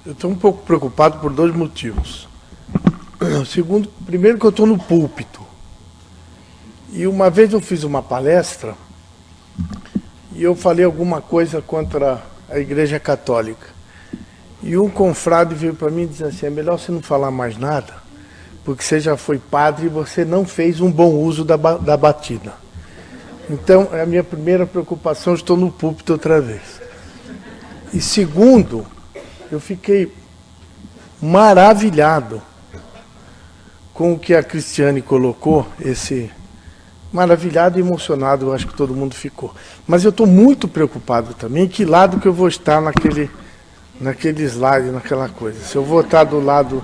Eu estou um pouco preocupado por dois motivos. Segundo, primeiro que eu estou no púlpito. E uma vez eu fiz uma palestra e eu falei alguma coisa contra a Igreja Católica. E um confrade veio para mim e disse assim, é melhor você não falar mais nada, porque você já foi padre e você não fez um bom uso da batina. Então, é a minha primeira preocupação, eu estou no púlpito outra vez. E segundo, eu fiquei maravilhado com o que a Cristiane colocou, maravilhado e emocionado, eu acho que todo mundo ficou. Mas eu estou muito preocupado também, que lado que eu vou estar naquele slide, naquela coisa. Se eu vou estar do lado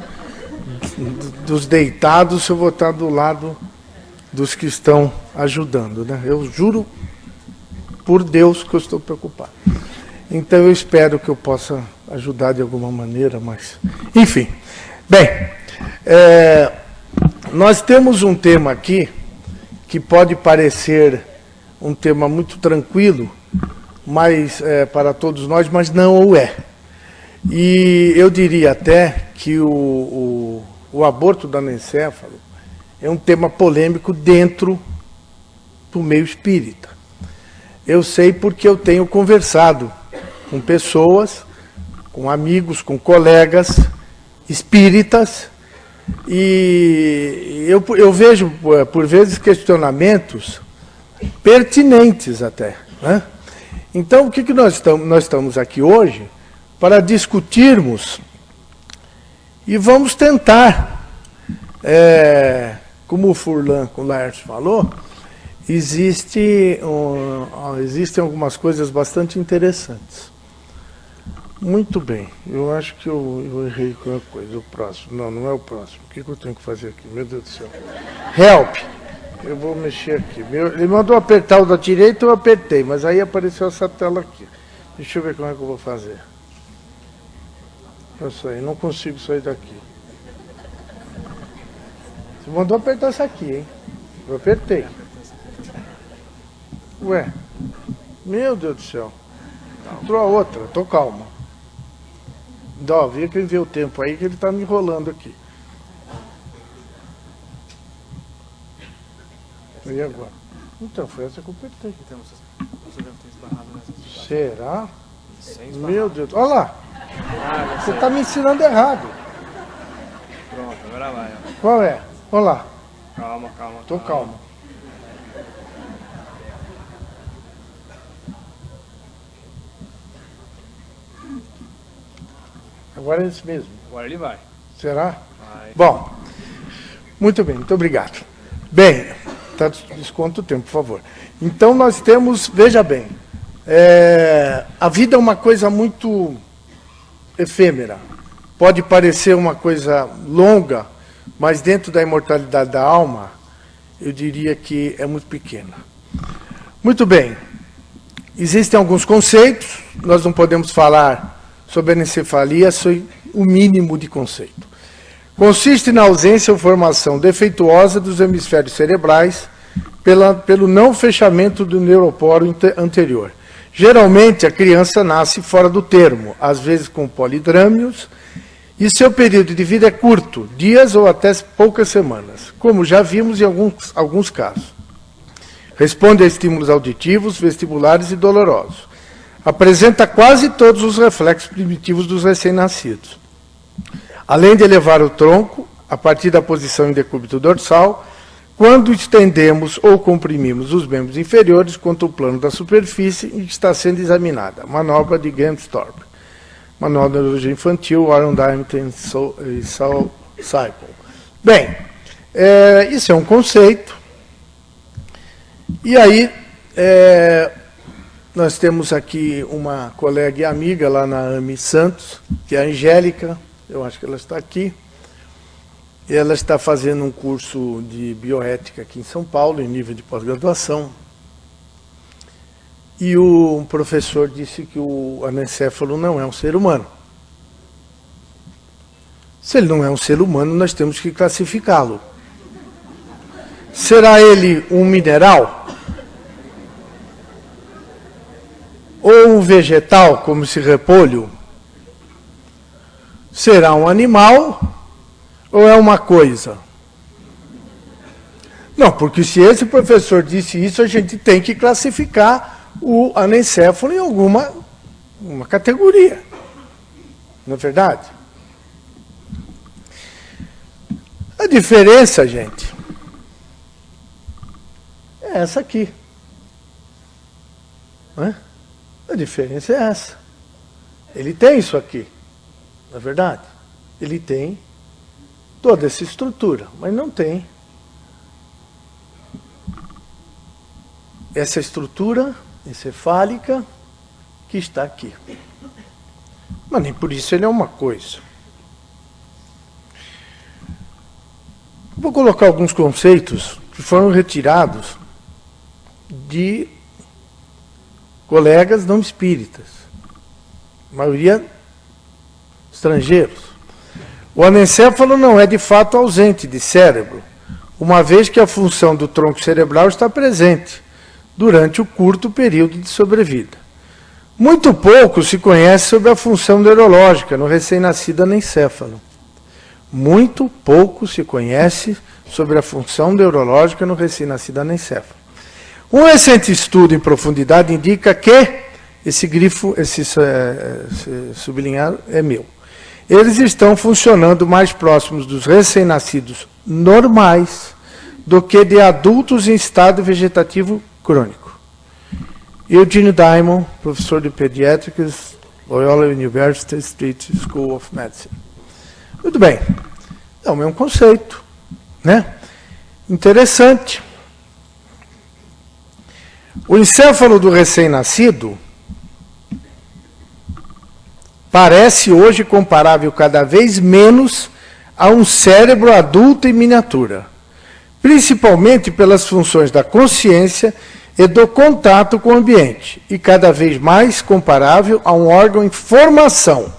dos deitados, se eu vou estar do lado dos que estão ajudando, né? Eu juro por Deus que eu estou preocupado. Então eu espero que eu possa ajudar de alguma maneira, mas... Enfim, bem, nós temos um tema aqui que pode parecer um tema muito tranquilo, mas para todos nós, mas não o é. E eu diria até que o aborto do anencéfalo é um tema polêmico dentro do meio espírita. Eu sei porque eu tenho conversado com pessoas, com amigos, com colegas espíritas, e eu vejo, por vezes, questionamentos pertinentes até, né? Então, o que nós estamos aqui hoje para discutirmos e vamos tentar, como o Furlan com o Laércio falou, existem algumas coisas bastante interessantes. Muito bem, eu acho que eu errei com a coisa, o próximo. Não é o próximo. O que eu tenho que fazer aqui? Meu Deus do céu. Help! Eu vou mexer aqui. Ele mandou apertar o da direita, eu apertei, mas aí apareceu essa tela aqui. Deixa eu ver como é que eu vou fazer. Eu sei, não consigo sair daqui. Você mandou apertar essa aqui, hein? Eu apertei. Ué, meu Deus do céu. Entrou a outra, tô calmo. Dó, vê que ele vê o tempo aí que ele tá me enrolando aqui. E agora? Então, foi essa que eu apertei. Será? Meu Deus, olha lá. Você tá me ensinando errado. Pronto, agora vai. Ó. Qual é? Olha lá. Calma. Tô calmo. Agora é esse mesmo. Agora ele vai. Será? Vai. Bom, muito bem, muito obrigado. Bem, desconta o tempo, por favor. Então nós temos, veja bem, a vida é uma coisa muito efêmera. Pode parecer uma coisa longa, mas dentro da imortalidade da alma, eu diria que é muito pequena. Muito bem, existem alguns conceitos, nós não podemos falar sobre anencefalia, sobre o mínimo de conceito. Consiste na ausência ou formação defeituosa dos hemisférios cerebrais pelo não fechamento do neuroporo anterior. Geralmente, a criança nasce fora do termo, às vezes com polidrâmios, e seu período de vida é curto, dias ou até poucas semanas, como já vimos em alguns casos. Responde a estímulos auditivos, vestibulares e dolorosos. Apresenta quase todos os reflexos primitivos dos recém-nascidos. Além de elevar o tronco, a partir da posição em decúbito dorsal, quando estendemos ou comprimimos os membros inferiores contra o plano da superfície em que está sendo examinada. Manobra de Gemstorp. Manual de Neurologia Infantil, Warren Diamond e Saul Cycle. Bem, isso é um conceito. E aí... nós temos aqui uma colega e amiga lá na AME Santos, que é a Angélica, eu acho que ela está aqui. Ela está fazendo um curso de bioética aqui em São Paulo, em nível de pós-graduação. E o professor disse que o anencéfalo não é um ser humano. Se ele não é um ser humano, nós temos que classificá-lo. Será ele um mineral? Ou um vegetal, como esse repolho? Será um animal ou é uma coisa? Não, porque se esse professor disse isso, a gente tem que classificar o anencéfalo em alguma categoria. Não é verdade? A diferença, gente, é essa aqui. Não é? A diferença é essa. Ele tem isso aqui. Não é verdade? Ele tem toda essa estrutura, mas não tem essa estrutura encefálica que está aqui. Mas nem por isso ele é uma coisa. Vou colocar alguns conceitos que foram retirados de colegas não espíritas, a maioria estrangeiros. O anencéfalo não é de fato ausente de cérebro, uma vez que a função do tronco cerebral está presente durante o curto período de sobrevida. Muito pouco se conhece sobre a função neurológica no recém-nascido anencéfalo. Muito pouco se conhece sobre a função neurológica no recém-nascido anencéfalo. Um recente estudo em profundidade indica que, esse grifo, esse sublinhado é meu, eles estão funcionando mais próximos dos recém-nascidos normais do que de adultos em estado vegetativo crônico. Eugene Diamond, professor de Pediatrics, Loyola University Street School of Medicine. Muito bem, é o mesmo conceito, né? Interessante. O encéfalo do recém-nascido parece hoje comparável cada vez menos a um cérebro adulto em miniatura, principalmente pelas funções da consciência e do contato com o ambiente, e cada vez mais comparável a um órgão em formação,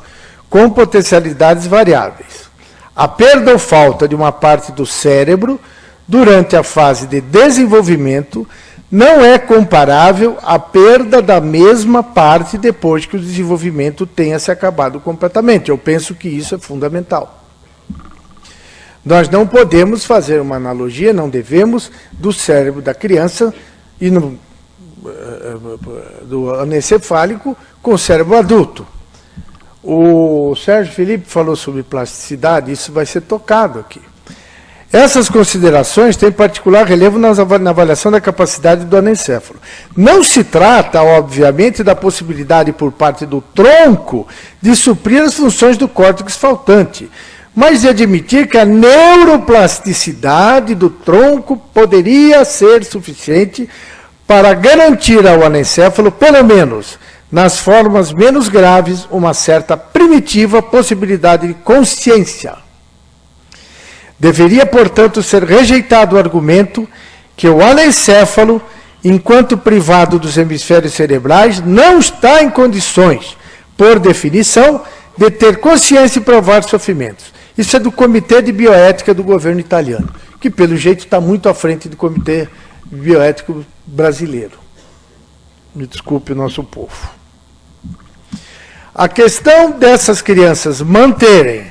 com potencialidades variáveis. A perda ou falta de uma parte do cérebro durante a fase de desenvolvimento não é comparável à perda da mesma parte depois que o desenvolvimento tenha se acabado completamente. Eu penso que isso é fundamental. Nós não podemos fazer uma analogia, não devemos, do cérebro da criança e do anencefálico com o cérebro adulto. O Sérgio Felipe falou sobre plasticidade, isso vai ser tocado aqui. Essas considerações têm particular relevo na avaliação da capacidade do anencéfalo. Não se trata, obviamente, da possibilidade por parte do tronco de suprir as funções do córtex faltante, mas de admitir que a neuroplasticidade do tronco poderia ser suficiente para garantir ao anencéfalo, pelo menos nas formas menos graves, uma certa primitiva possibilidade de consciência. Deveria, portanto, ser rejeitado o argumento que o anencéfalo, enquanto privado dos hemisférios cerebrais, não está em condições, por definição, de ter consciência e provar sofrimentos. Isso é do Comitê de Bioética do governo italiano, que, pelo jeito, está muito à frente do Comitê Bioético brasileiro. Me desculpe o nosso povo. A questão dessas crianças manterem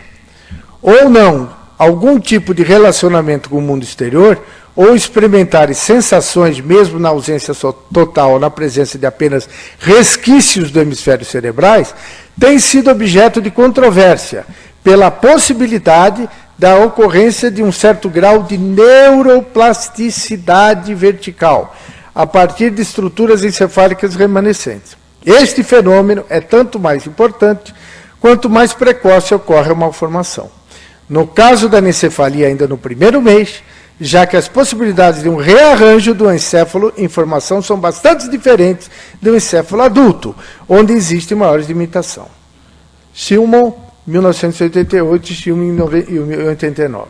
ou não algum tipo de relacionamento com o mundo exterior, ou experimentarem sensações, mesmo na ausência total ou na presença de apenas resquícios do hemisfério cerebrais, tem sido objeto de controvérsia, pela possibilidade da ocorrência de um certo grau de neuroplasticidade vertical, a partir de estruturas encefálicas remanescentes. Este fenômeno é tanto mais importante, quanto mais precoce ocorre a malformação. No caso da anencefalia, ainda no primeiro mês, já que as possibilidades de um rearranjo do encéfalo em formação são bastante diferentes do encéfalo adulto, onde existe maior limitação. Shillman, 1988, Shillman, 1989.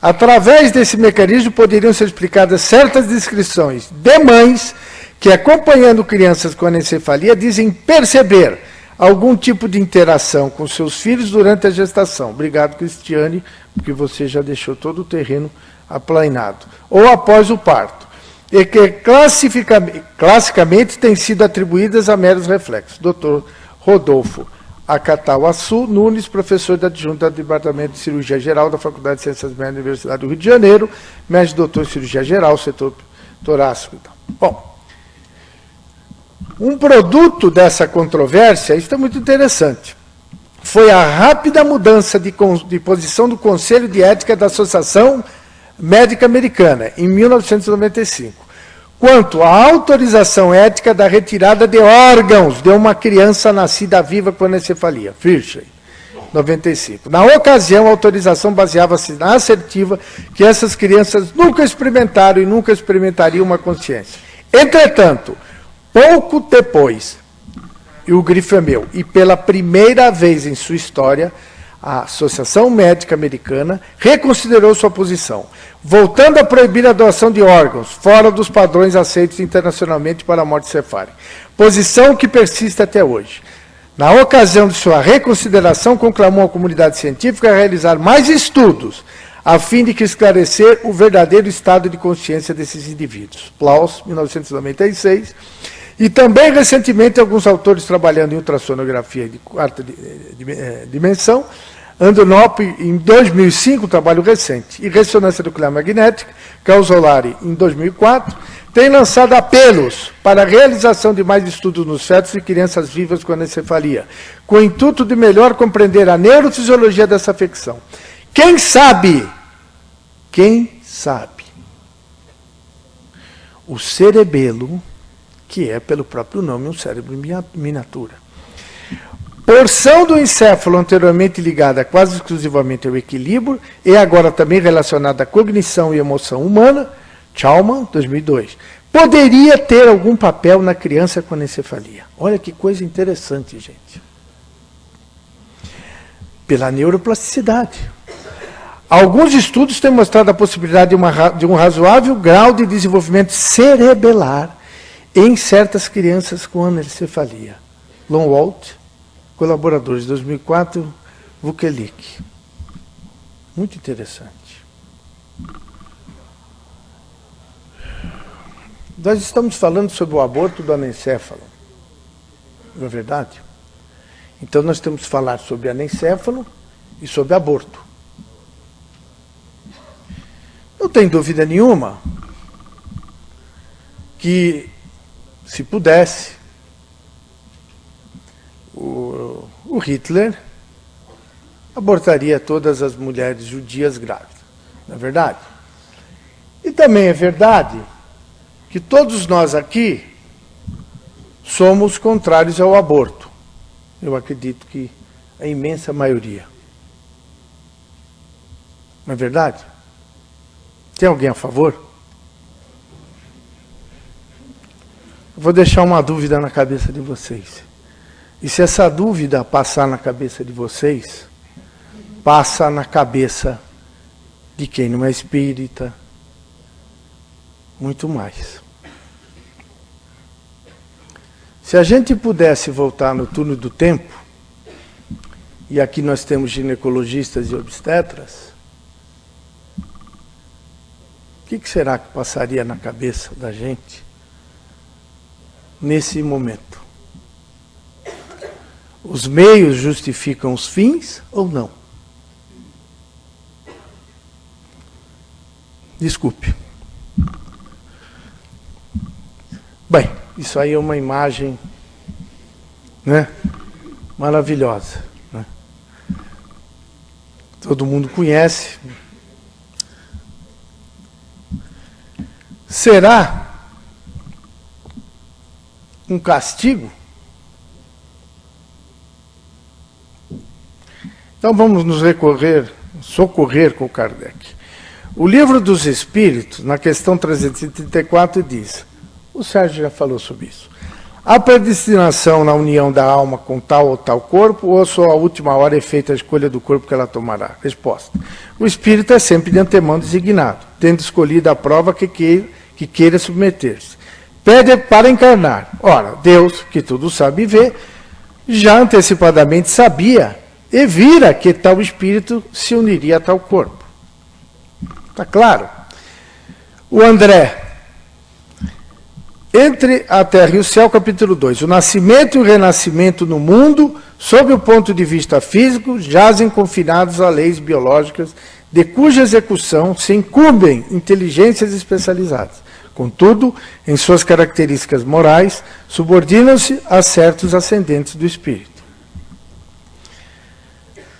Através desse mecanismo poderiam ser explicadas certas descrições de mães que, acompanhando crianças com anencefalia, dizem perceber algum tipo de interação com seus filhos durante a gestação. Obrigado, Cristiane, porque você já deixou todo o terreno aplainado. Ou após o parto. E que classicamente têm sido atribuídas a meros reflexos. Dr. Rodolfo Acatauaçu Nunes, professor da adjunta do Departamento de Cirurgia Geral da Faculdade de Ciências Médicas da Universidade do Rio de Janeiro, médico doutor em cirurgia geral, setor torácico. Bom, um produto dessa controvérsia, isso é muito interessante, foi a rápida mudança de posição do Conselho de Ética da Associação Médica Americana, em 1995. Quanto à autorização ética da retirada de órgãos de uma criança nascida viva com anencefalia, Firshey, 95. Na ocasião, a autorização baseava-se na assertiva que essas crianças nunca experimentaram e nunca experimentariam uma consciência. Entretanto, pouco depois, e o grifo é meu, e pela primeira vez em sua história, a Associação Médica Americana reconsiderou sua posição, voltando a proibir a doação de órgãos, fora dos padrões aceitos internacionalmente para a morte cefálica. Posição que persiste até hoje. Na ocasião de sua reconsideração, conclamou a comunidade científica a realizar mais estudos, a fim de esclarecer o verdadeiro estado de consciência desses indivíduos. Plaus, 1996. E também, recentemente, alguns autores trabalhando em ultrassonografia de quarta dimensão, Andonop, em 2005, trabalho recente, e ressonância nuclear magnética, Causolari, em 2004, tem lançado apelos para a realização de mais estudos nos fetos de crianças vivas com anencefalia, com o intuito de melhor compreender a neurofisiologia dessa afecção. Quem sabe, o cerebelo, que é, pelo próprio nome, um cérebro em miniatura. Porção do encéfalo anteriormente ligada quase exclusivamente ao equilíbrio e agora também relacionada à cognição e emoção humana, Chalman, 2002, poderia ter algum papel na criança com anencefalia. Olha que coisa interessante, gente. Pela neuroplasticidade. Alguns estudos têm mostrado a possibilidade de um razoável grau de desenvolvimento cerebelar em certas crianças com anencefalia. Longwalt, colaboradores de 2004, Vukelik. Muito interessante. Nós estamos falando sobre o aborto do anencéfalo. Não é verdade? Então nós temos que falar sobre anencéfalo e sobre aborto. Não tem dúvida nenhuma que, se pudesse, o Hitler abortaria todas as mulheres judias grávidas. Não é verdade? E também é verdade que todos nós aqui somos contrários ao aborto. Eu acredito que a imensa maioria. Não é verdade? Tem alguém a favor? Eu vou deixar uma dúvida na cabeça de vocês. E se essa dúvida passar na cabeça de vocês, passa na cabeça de quem não é espírita, muito mais. Se a gente pudesse voltar no túnel do tempo, e aqui nós temos ginecologistas e obstetras, o que será que passaria na cabeça da gente nesse momento? Os meios justificam os fins ou não? Desculpe. Bem, isso aí é uma imagem, né, maravilhosa. Né? Todo mundo conhece. Será um castigo? Então vamos nos socorrer com Kardec. O Livro dos Espíritos, na questão 334, diz, o Sérgio já falou sobre isso, a predestinação na união da alma com tal ou tal corpo, ou só a última hora é feita a escolha do corpo que ela tomará? Resposta. O espírito é sempre de antemão designado, tendo escolhido a prova que queira submeter-se. Pede para encarnar. Ora, Deus, que tudo sabe e vê, já antecipadamente sabia e vira que tal espírito se uniria a tal corpo. Está claro? O André, Entre a terra e o céu, capítulo 2. O nascimento e o renascimento no mundo, sob o ponto de vista físico, jazem confinados a leis biológicas, de cuja execução se incumbem inteligências especializadas. Contudo, em suas características morais, subordinam-se a certos ascendentes do espírito.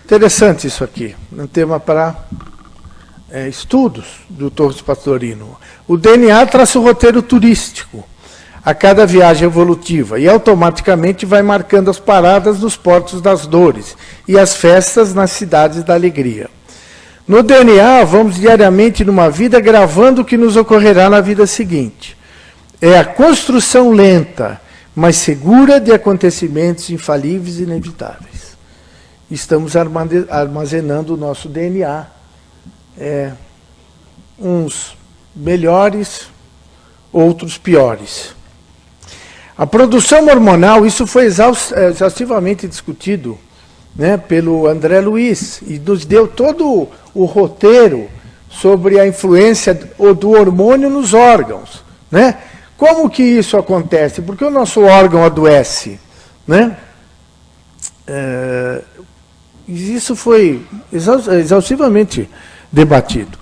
Interessante isso aqui, um tema para estudos do Torres Pastorino. O DNA traça o roteiro turístico a cada viagem evolutiva e automaticamente vai marcando as paradas nos portos das dores e as festas nas cidades da alegria. No DNA, vamos diariamente numa vida gravando o que nos ocorrerá na vida seguinte. É a construção lenta, mas segura de acontecimentos infalíveis e inevitáveis. Estamos armazenando o nosso DNA. Uns melhores, outros piores. A produção hormonal, isso foi exaustivamente discutido, né, pelo André Luiz, e nos deu todo o roteiro sobre a influência do hormônio nos órgãos. Né? Como que isso acontece? Porque o nosso órgão adoece. Né? Isso foi exaustivamente debatido,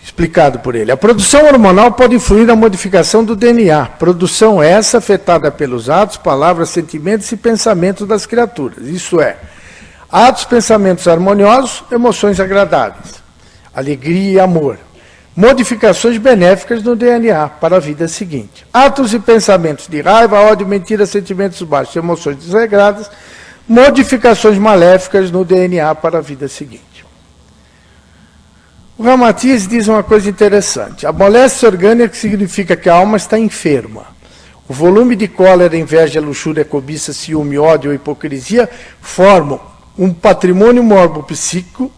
explicado por ele. A produção hormonal pode influir na modificação do DNA. Produção essa afetada pelos atos, palavras, sentimentos e pensamentos das criaturas. Isso é, atos, pensamentos harmoniosos, emoções agradáveis, alegria e amor. Modificações benéficas no DNA para a vida seguinte. Atos e pensamentos de raiva, ódio, mentira, sentimentos baixos, emoções desregradas. Modificações maléficas no DNA para a vida seguinte. O Ramatiz diz uma coisa interessante. A moléstia orgânica significa que a alma está enferma. O volume de cólera, inveja, luxúria, cobiça, ciúme, ódio ou hipocrisia formam um patrimônio morbo-psíquico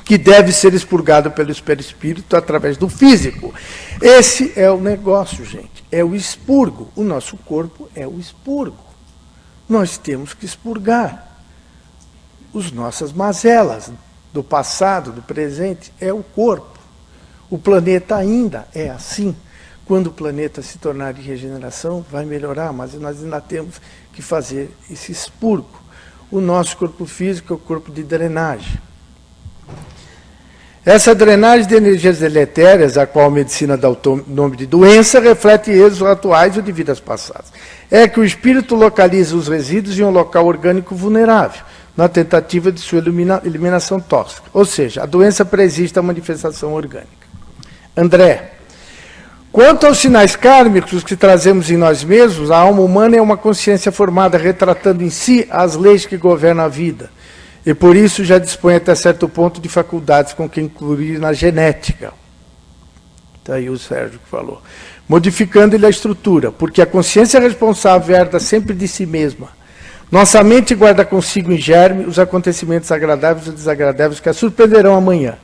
que deve ser expurgado pelo perispírito através do físico. Esse é o negócio, gente. É o expurgo. O nosso corpo é o expurgo. Nós temos que expurgar as nossas mazelas do passado, do presente, é o corpo. O planeta ainda é assim. Quando o planeta se tornar de regeneração, vai melhorar, mas nós ainda temos que fazer esse expurgo. O nosso corpo físico é o corpo de drenagem. Essa drenagem de energias deletérias, a qual a medicina dá o nome de doença, reflete êxitos atuais ou de vidas passadas. É que o espírito localiza os resíduos em um local orgânico vulnerável, na tentativa de sua eliminação tóxica. Ou seja, a doença preexiste à manifestação orgânica. André, quanto aos sinais kármicos que trazemos em nós mesmos, a alma humana é uma consciência formada, retratando em si as leis que governam a vida. E por isso já dispõe até certo ponto de faculdades com que incluir na genética. Está aí o Sérgio que falou. Modificando-lhe a estrutura, porque a consciência responsável herda sempre de si mesma. Nossa mente guarda consigo em germe os acontecimentos agradáveis ou desagradáveis que a surpreenderão amanhã,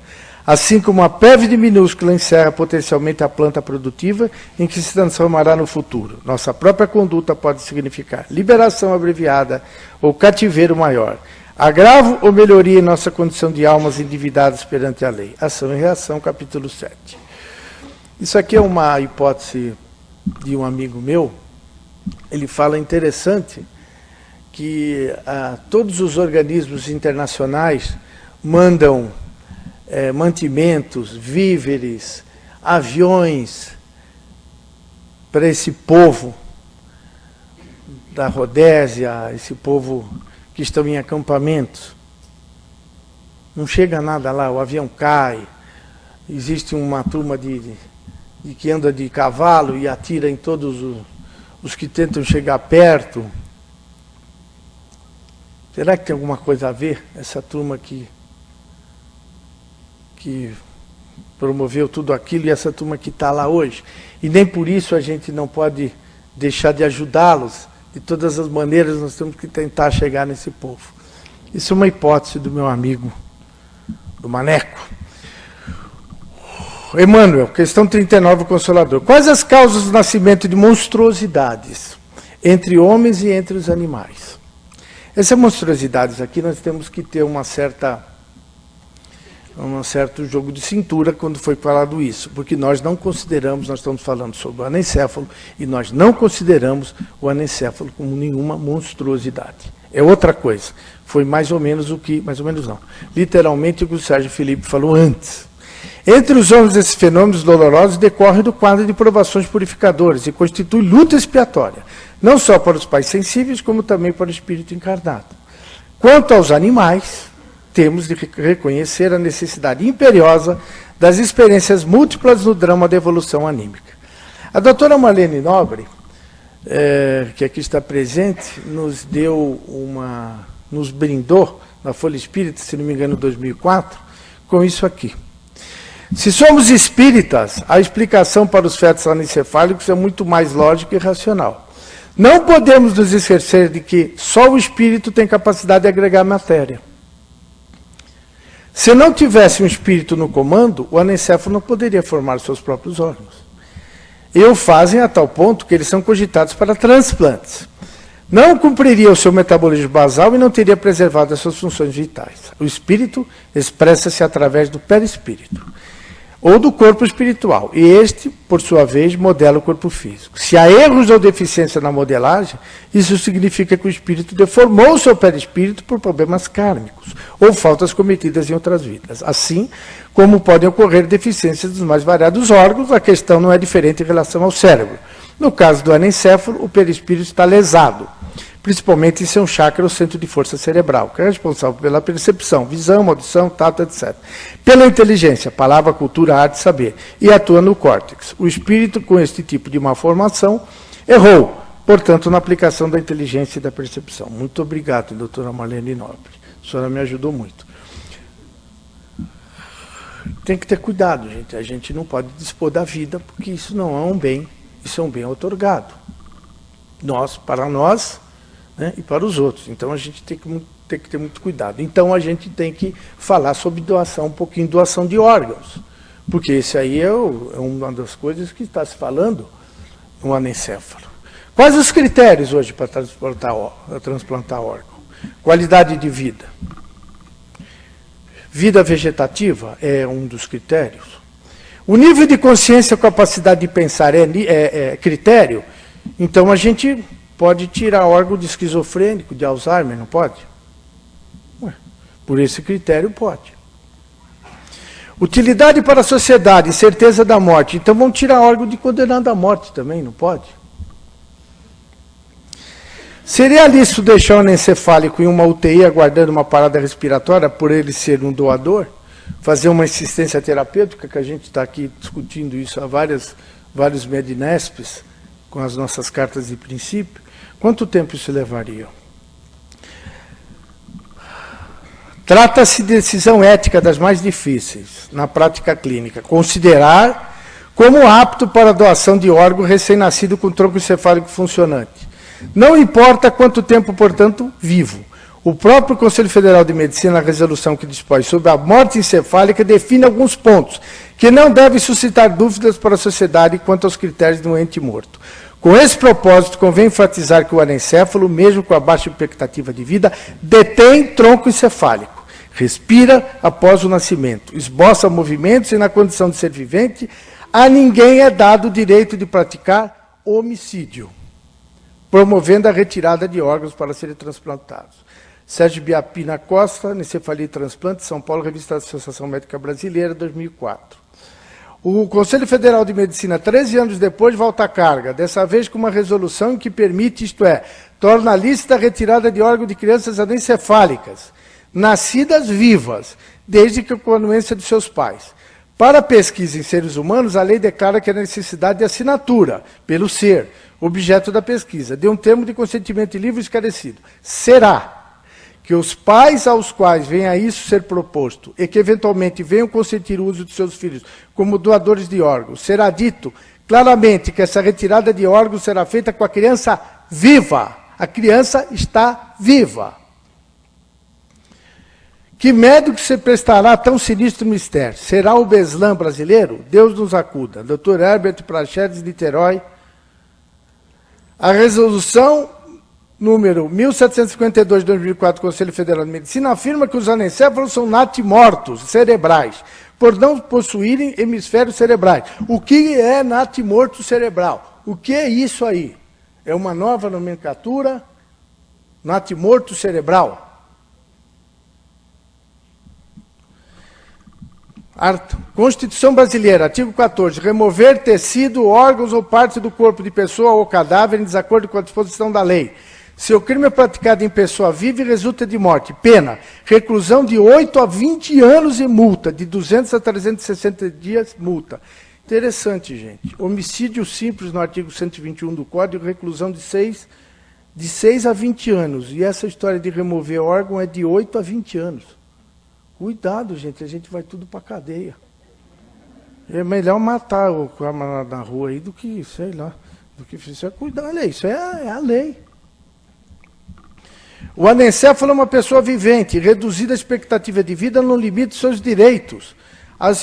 assim como a peve minúscula encerra potencialmente a planta produtiva em que se transformará no futuro. Nossa própria conduta pode significar liberação abreviada ou cativeiro maior, agravo ou melhoria em nossa condição de almas endividadas perante a lei. Ação e reação, capítulo 7. Isso aqui é uma hipótese de um amigo meu. Ele fala interessante que todos os organismos internacionais mandam mantimentos, víveres, aviões para esse povo da Rodésia, esse povo que estão em acampamentos. Não chega nada lá, o avião cai, existe uma turma que anda de cavalo e atira em todos os que tentam chegar perto. Será que tem alguma coisa a ver essa turma que promoveu tudo aquilo e essa turma que está lá hoje? E nem por isso a gente não pode deixar de ajudá-los. De todas as maneiras nós temos que tentar chegar nesse povo. Isso é uma hipótese do meu amigo, do Maneco. Emmanuel, questão 39, o Consolador. Quais as causas do nascimento de monstruosidades entre homens e entre os animais? Essas monstruosidades aqui nós temos que ter uma certa um certo jogo de cintura quando foi falado isso, porque nós não consideramos, nós estamos falando sobre o anencéfalo, e nós não consideramos o anencéfalo como nenhuma monstruosidade. É outra coisa. Foi mais ou menos o que, mais ou menos não, literalmente o que o Sérgio Felipe falou antes. Entre os homens, esses fenômenos dolorosos decorrem do quadro de provações purificadoras e constitui luta expiatória, não só para os pais sensíveis, como também para o espírito encarnado. Quanto aos animais, temos de reconhecer a necessidade imperiosa das experiências múltiplas no drama da evolução anímica. A doutora Marlene Nobre, que aqui está presente, nos brindou, na Folha Espírita, se não me engano, em 2004, com isso aqui. Se somos espíritas, a explicação para os fetos anencefálicos é muito mais lógica e racional. Não podemos nos esquecer de que só o espírito tem capacidade de agregar matéria. Se não tivesse um espírito no comando, o anencéfalo não poderia formar seus próprios órgãos. E o fazem a tal ponto que eles são cogitados para transplantes. Não cumpriria o seu metabolismo basal e não teria preservado as suas funções vitais. O espírito expressa-se através do perispírito, ou do corpo espiritual, e este, por sua vez, modela o corpo físico. Se há erros ou deficiência na modelagem, isso significa que o espírito deformou o seu perispírito por problemas kármicos, ou faltas cometidas em outras vidas. Assim, como podem ocorrer deficiências dos mais variados órgãos, a questão não é diferente em relação ao cérebro. No caso do anencéfalo, o perispírito está lesado, principalmente em seu chakra, o centro de força cerebral, que é responsável pela percepção, visão, audição, tato, etc. Pela inteligência, palavra, cultura, arte, saber, e atua no córtex. O espírito, com este tipo de malformação, errou, portanto, na aplicação da inteligência e da percepção. Muito obrigado, doutora Marlene Nobre. A senhora me ajudou muito. Tem que ter cuidado, gente. A gente não pode dispor da vida, porque isso não é um bem, isso é um bem outorgado. Para nós, né, e para os outros. Então, a gente tem que ter muito cuidado. Então, a gente tem que falar sobre doação, um pouquinho de doação de órgãos, porque esse aí é uma das coisas que está se falando no anencéfalo. Quais os critérios hoje para transplantar órgão? Qualidade de vida. Vida vegetativa é um dos critérios. O nível de consciência, capacidade de pensar é critério. Então, a gente pode tirar órgão de esquizofrênico, de Alzheimer, não pode? Por esse critério, pode. Utilidade para a sociedade, certeza da morte. Então, vamos tirar órgão de condenado à morte também, não pode? Seria lícito deixar o anencefálico em uma UTI aguardando uma parada respiratória por ele ser um doador? Fazer uma assistência terapêutica, que a gente está aqui discutindo isso há vários medinespes, com as nossas cartas de princípio. Quanto tempo isso levaria? Trata-se de decisão ética das mais difíceis na prática clínica. Considerar como apto para a doação de órgão recém-nascido com tronco encefálico funcionante. Não importa quanto tempo, portanto, vivo. O próprio Conselho Federal de Medicina, na resolução que dispõe sobre a morte encefálica, define alguns pontos que não devem suscitar dúvidas para a sociedade quanto aos critérios de um ente morto. Com esse propósito, convém enfatizar que o anencéfalo, mesmo com a baixa expectativa de vida, detém tronco encefálico, respira após o nascimento, esboça movimentos e, na condição de ser vivente, a ninguém é dado o direito de praticar homicídio, promovendo a retirada de órgãos para serem transplantados. Sérgio Biapina Costa, Anencefalia e Transplante, São Paulo, Revista da Associação Médica Brasileira, 2004. O Conselho Federal de Medicina, 13 anos depois, volta à carga, dessa vez com uma resolução que permite, isto é, torna lícita a retirada de órgãos de crianças anencefálicas, nascidas vivas, desde que com a anuência de seus pais. Para a pesquisa em seres humanos, a lei declara que há necessidade de assinatura, pelo ser, objeto da pesquisa, de um termo de consentimento livre e esclarecido. Será que os pais aos quais venha isso ser proposto e que eventualmente venham consentir o uso de seus filhos como doadores de órgãos, será dito claramente que essa retirada de órgãos será feita com a criança viva. A criança está viva. Que médico se prestará a tão sinistro mistério? Será o Beslan brasileiro? Deus nos acuda. Dr. Herbert Prachedes, Niterói. A resolução número 1752 de 2004, Conselho Federal de Medicina, afirma que os anencéfalos são natimortos cerebrais, por não possuírem hemisférios cerebrais. O que é natimorto cerebral? O que é isso aí? É uma nova nomenclatura? Natimorto cerebral? Constituição Brasileira, artigo 14. Remover tecido, órgãos ou parte do corpo de pessoa ou cadáver em desacordo com a disposição da lei. Se o crime é praticado em pessoa viva e resulta de morte, pena, reclusão de 8 a 20 anos e multa, de 200 a 360 dias, multa. Interessante, gente. Homicídio simples no artigo 121 do Código, reclusão de 6 a 20 anos. E essa história de remover órgão é de 8 a 20 anos. Cuidado, gente, a gente vai tudo para a cadeia. É melhor matar o cara na rua aí do que, sei lá, do que isso é cuidar. Olha, isso é a lei. O anencéfalo é uma pessoa vivente, reduzida a expectativa de vida no limite de seus direitos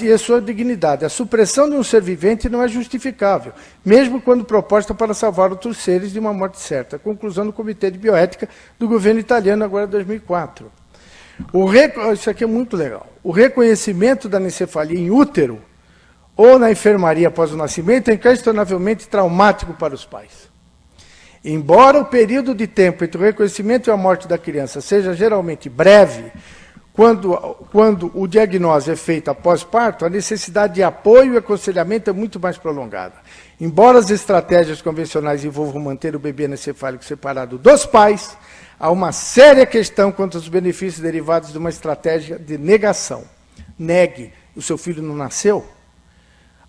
e a sua dignidade. A supressão de um ser vivente não é justificável, mesmo quando proposta para salvar outros seres de uma morte certa. Conclusão do Comitê de Bioética do governo italiano, agora 2004. Isso aqui é muito legal. O reconhecimento da anencefalia em útero ou na enfermaria após o nascimento é inquestionavelmente traumático para os pais. Embora o período de tempo entre o reconhecimento e a morte da criança seja geralmente breve, quando o diagnóstico é feito após parto, a necessidade de apoio e aconselhamento é muito mais prolongada. Embora as estratégias convencionais envolvam manter o bebê anencefálico separado dos pais, há uma séria questão quanto aos benefícios derivados de uma estratégia de negação. Negue, o seu filho não nasceu?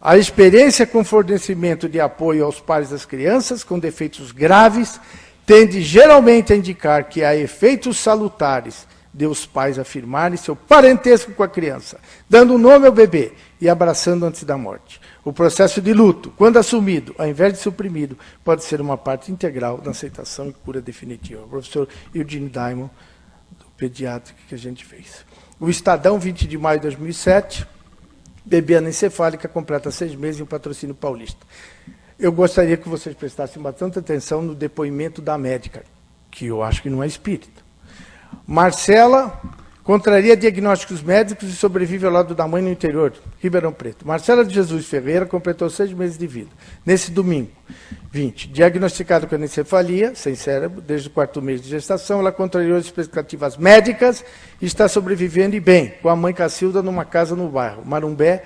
A experiência com fornecimento de apoio aos pais das crianças com defeitos graves tende geralmente a indicar que há efeitos salutares de os pais afirmarem seu parentesco com a criança, dando nome ao bebê e abraçando antes da morte. O processo de luto, quando assumido, ao invés de suprimido, pode ser uma parte integral da aceitação e cura definitiva. O professor Eugene Diamond, do pediátrico que a gente fez. O Estadão, 20 de maio de 2007, bebê anencefálica completa 6 meses em um patrocínio paulista. Eu gostaria que vocês prestassem bastante atenção no depoimento da médica, que eu acho que não é espírita. Marcela contraria diagnósticos médicos e sobrevive ao lado da mãe no interior, Ribeirão Preto. Marcela de Jesus Ferreira completou 6 meses de vida. Nesse domingo, 20, diagnosticada com anencefalia, sem cérebro, desde o 4º mês de gestação, ela contrariou as expectativas médicas e está sobrevivendo e bem, com a mãe Cacilda numa casa no bairro Marumbé,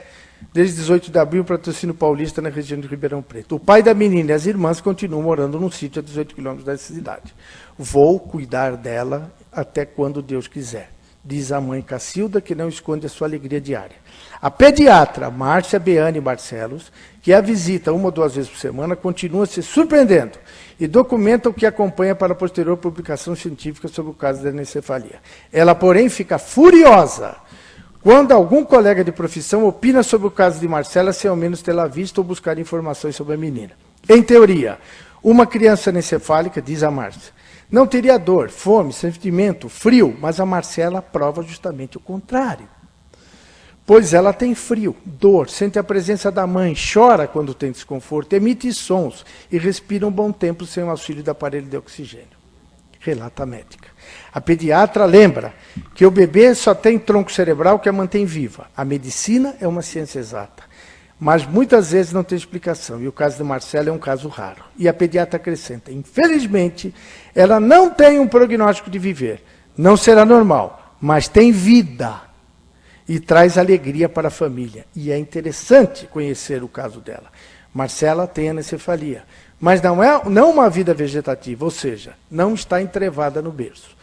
desde 18 de abril, patrocínio paulista na região de Ribeirão Preto. O pai da menina e as irmãs continuam morando num sítio a 18 quilômetros da cidade. Vou cuidar dela até quando Deus quiser, diz a mãe Cacilda, que não esconde a sua alegria diária. A pediatra Márcia Beane Barcelos, que a visita 1 ou 2 vezes por semana, continua se surpreendendo e documenta o que acompanha para a posterior publicação científica sobre o caso da anencefalia. Ela, porém, fica furiosa quando algum colega de profissão opina sobre o caso de Marcela, sem ao menos tê-la visto ou buscar informações sobre a menina. Em teoria, uma criança anencefálica, diz a Márcia, não teria dor, fome, sentimento, frio, mas a Marcela prova justamente o contrário. Pois ela tem frio, dor, sente a presença da mãe, chora quando tem desconforto, emite sons e respira um bom tempo sem o auxílio do aparelho de oxigênio. Relata a médica. A pediatra lembra que o bebê só tem tronco cerebral que a mantém viva. A medicina é uma ciência exata, mas muitas vezes não tem explicação, e o caso de Marcela é um caso raro. E a pediatra acrescenta, infelizmente, ela não tem um prognóstico de viver, não será normal, mas tem vida e traz alegria para a família. E é interessante conhecer o caso dela. Marcela tem anencefalia, mas não uma vida vegetativa, ou seja, não está entrevada no berço.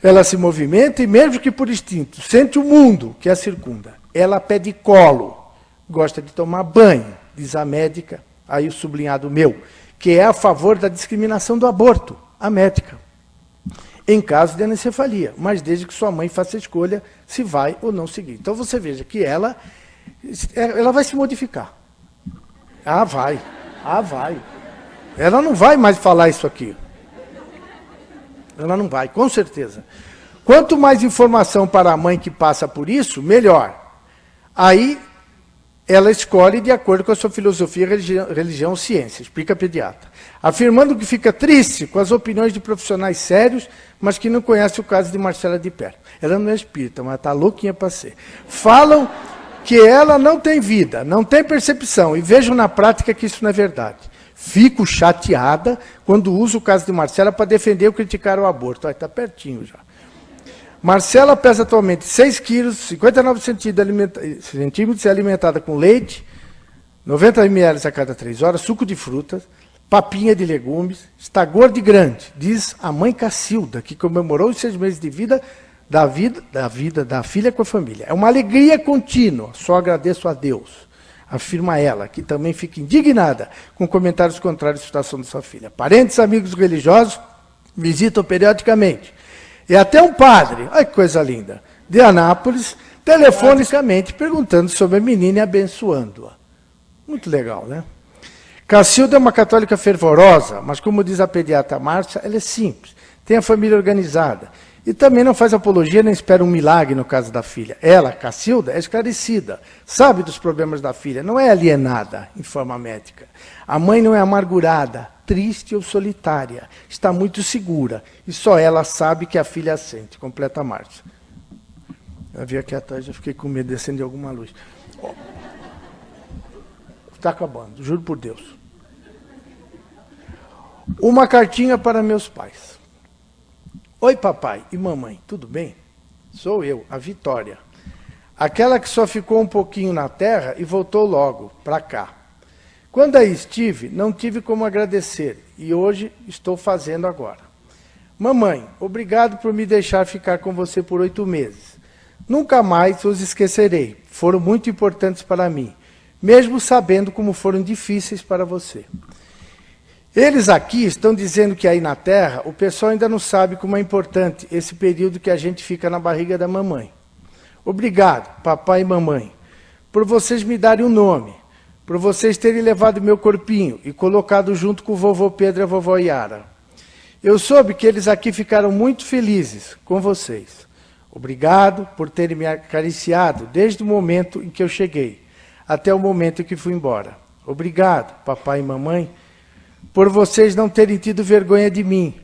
Ela se movimenta e, mesmo que por instinto, sente o mundo que a circunda. Ela pede colo, gosta de tomar banho, diz a médica, aí o sublinhado meu, que é a favor da discriminação do aborto, a médica, em caso de anencefalia, mas desde que sua mãe faça a escolha se vai ou não seguir. Então você veja que ela vai se modificar. Ah, vai. Ela não vai mais falar isso aqui. Ela não vai, com certeza. Quanto mais informação para a mãe que passa por isso, melhor. Aí ela escolhe de acordo com a sua filosofia, religião ou ciência, explica a pediatra. Afirmando que fica triste com as opiniões de profissionais sérios, mas que não conhece o caso de Marcela de perto. Ela não é espírita, mas está louquinha para ser. Falam que ela não tem vida, não tem percepção, e vejo na prática que isso não é verdade. Fico chateada quando uso o caso de Marcela para defender ou criticar o aborto. Está pertinho já. Marcela pesa atualmente 6 quilos, 59 centímetros, é alimentada com leite, 90 ml a cada 3 horas, suco de frutas, papinha de legumes, está gorda e grande, diz a mãe Cacilda, que comemorou os 6 meses de vida da filha com a família. É uma alegria contínua, só agradeço a Deus, afirma ela, que também fica indignada com comentários contrários à situação de sua filha. Parentes, amigos religiosos visitam periodicamente. E até um padre, olha que coisa linda, de Anápolis, telefonicamente perguntando sobre a menina e abençoando-a. Muito legal, né? Cacilda é uma católica fervorosa, mas como diz a pediatra Márcia, ela é simples, tem a família organizada. E também não faz apologia nem espera um milagre no caso da filha. Ela, Cacilda, é esclarecida, sabe dos problemas da filha, não é alienada em forma médica. A mãe não é amargurada, triste ou solitária, está muito segura, e só ela sabe que a filha a sente. Completa a Márcia. Eu vi aqui atrás, já fiquei com medo de acender alguma luz. Está acabando, juro por Deus. Uma cartinha para meus pais. Oi, papai e mamãe, tudo bem? Sou eu, a Vitória. Aquela que só ficou um pouquinho na terra e voltou logo para cá. Quando aí estive, não tive como agradecer, e hoje estou fazendo agora. Mamãe, obrigado por me deixar ficar com você por 8 meses. Nunca mais os esquecerei, foram muito importantes para mim, mesmo sabendo como foram difíceis para você. Eles aqui estão dizendo que aí na Terra, o pessoal ainda não sabe como é importante esse período que a gente fica na barriga da mamãe. Obrigado, papai e mamãe, por vocês me darem um nome, por vocês terem levado meu corpinho e colocado junto com o vovô Pedro e a vovó Yara. Eu soube que eles aqui ficaram muito felizes com vocês. Obrigado por terem me acariciado desde o momento em que eu cheguei, até o momento em que fui embora. Obrigado, papai e mamãe, por vocês não terem tido vergonha de mim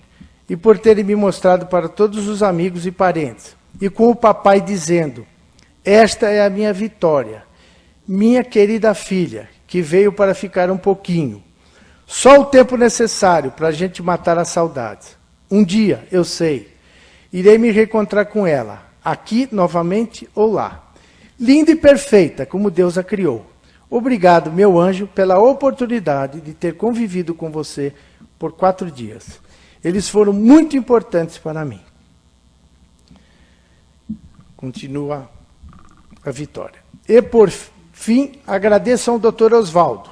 e por terem me mostrado para todos os amigos e parentes. E com o papai dizendo, esta é a minha Vitória, minha querida filha, que veio para ficar um pouquinho. Só o tempo necessário para a gente matar as saudades. Um dia, eu sei, irei me reencontrar com ela, aqui novamente ou lá. Linda e perfeita, como Deus a criou. Obrigado, meu anjo, pela oportunidade de ter convivido com você por 4 dias. Eles foram muito importantes para mim. Continua a Vitória. E, por fim, agradeço ao Dr. Oswaldo,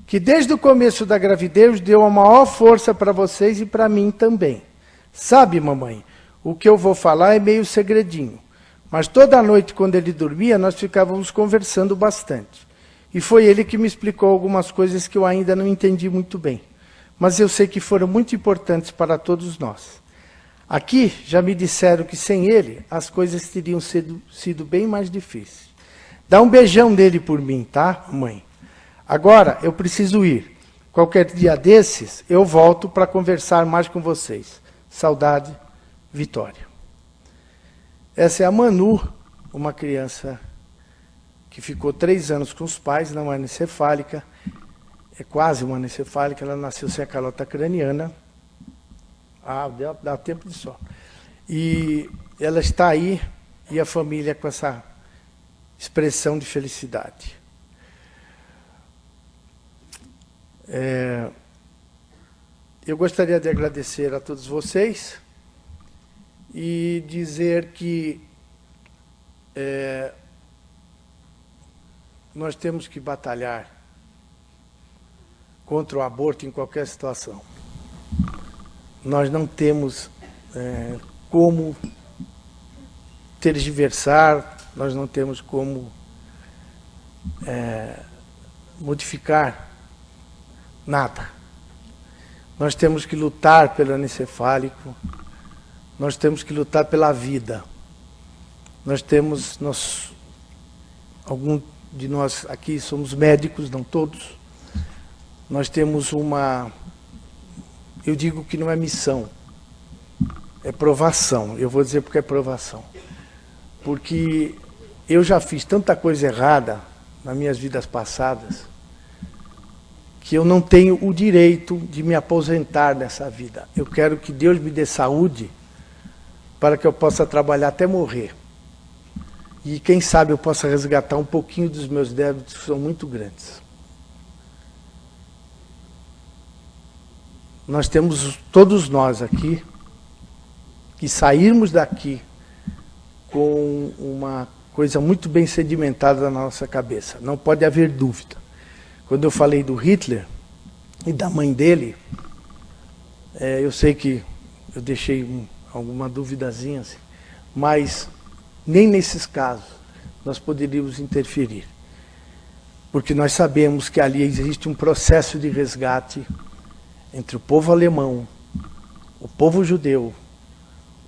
que desde o começo da gravidez deu a maior força para vocês e para mim também. Sabe, mamãe, o que eu vou falar é meio segredinho, mas toda noite, quando ele dormia, nós ficávamos conversando bastante. E foi ele que me explicou algumas coisas que eu ainda não entendi muito bem. Mas eu sei que foram muito importantes para todos nós. Aqui já me disseram que sem ele as coisas teriam sido bem mais difíceis. Dá um beijão nele por mim, tá, mãe? Agora eu preciso ir. Qualquer dia desses eu volto para conversar mais com vocês. Saudade, Vitória. Essa é a Manu, uma criança que ficou 3 anos com os pais, não é anencefálica, é quase uma anencefálica, ela nasceu sem a calota craniana, dá tempo de só. E ela está aí, e a família com essa expressão de felicidade. Eu gostaria de agradecer a todos vocês e dizer que nós temos que batalhar contra o aborto em qualquer situação. Nós não temos como tergiversar, nós não temos como modificar nada. Nós temos que lutar pelo anencefálico, nós temos que lutar pela vida. Nós temos algum de nós aqui somos médicos, não todos. Nós temos uma, eu digo que não é missão, é provação. Eu vou dizer porque é provação. Porque eu já fiz tanta coisa errada nas minhas vidas passadas, que eu não tenho o direito de me aposentar nessa vida. Eu quero que Deus me dê saúde para que eu possa trabalhar até morrer. E quem sabe eu possa resgatar um pouquinho dos meus débitos, que são muito grandes. Nós temos, todos nós aqui, que sairmos daqui com uma coisa muito bem sedimentada na nossa cabeça. Não pode haver dúvida. Quando eu falei do Hitler e da mãe dele, eu sei que eu deixei alguma duvidazinha, assim, mas nem nesses casos nós poderíamos interferir. Porque nós sabemos que ali existe um processo de resgate entre o povo alemão, o povo judeu,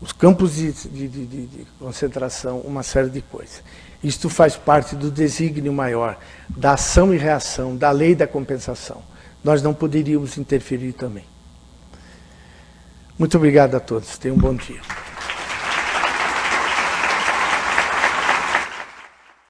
os campos de concentração, uma série de coisas. Isto faz parte do desígnio maior, da ação e reação, da lei da compensação. Nós não poderíamos interferir também. Muito obrigado a todos. Tenham um bom dia.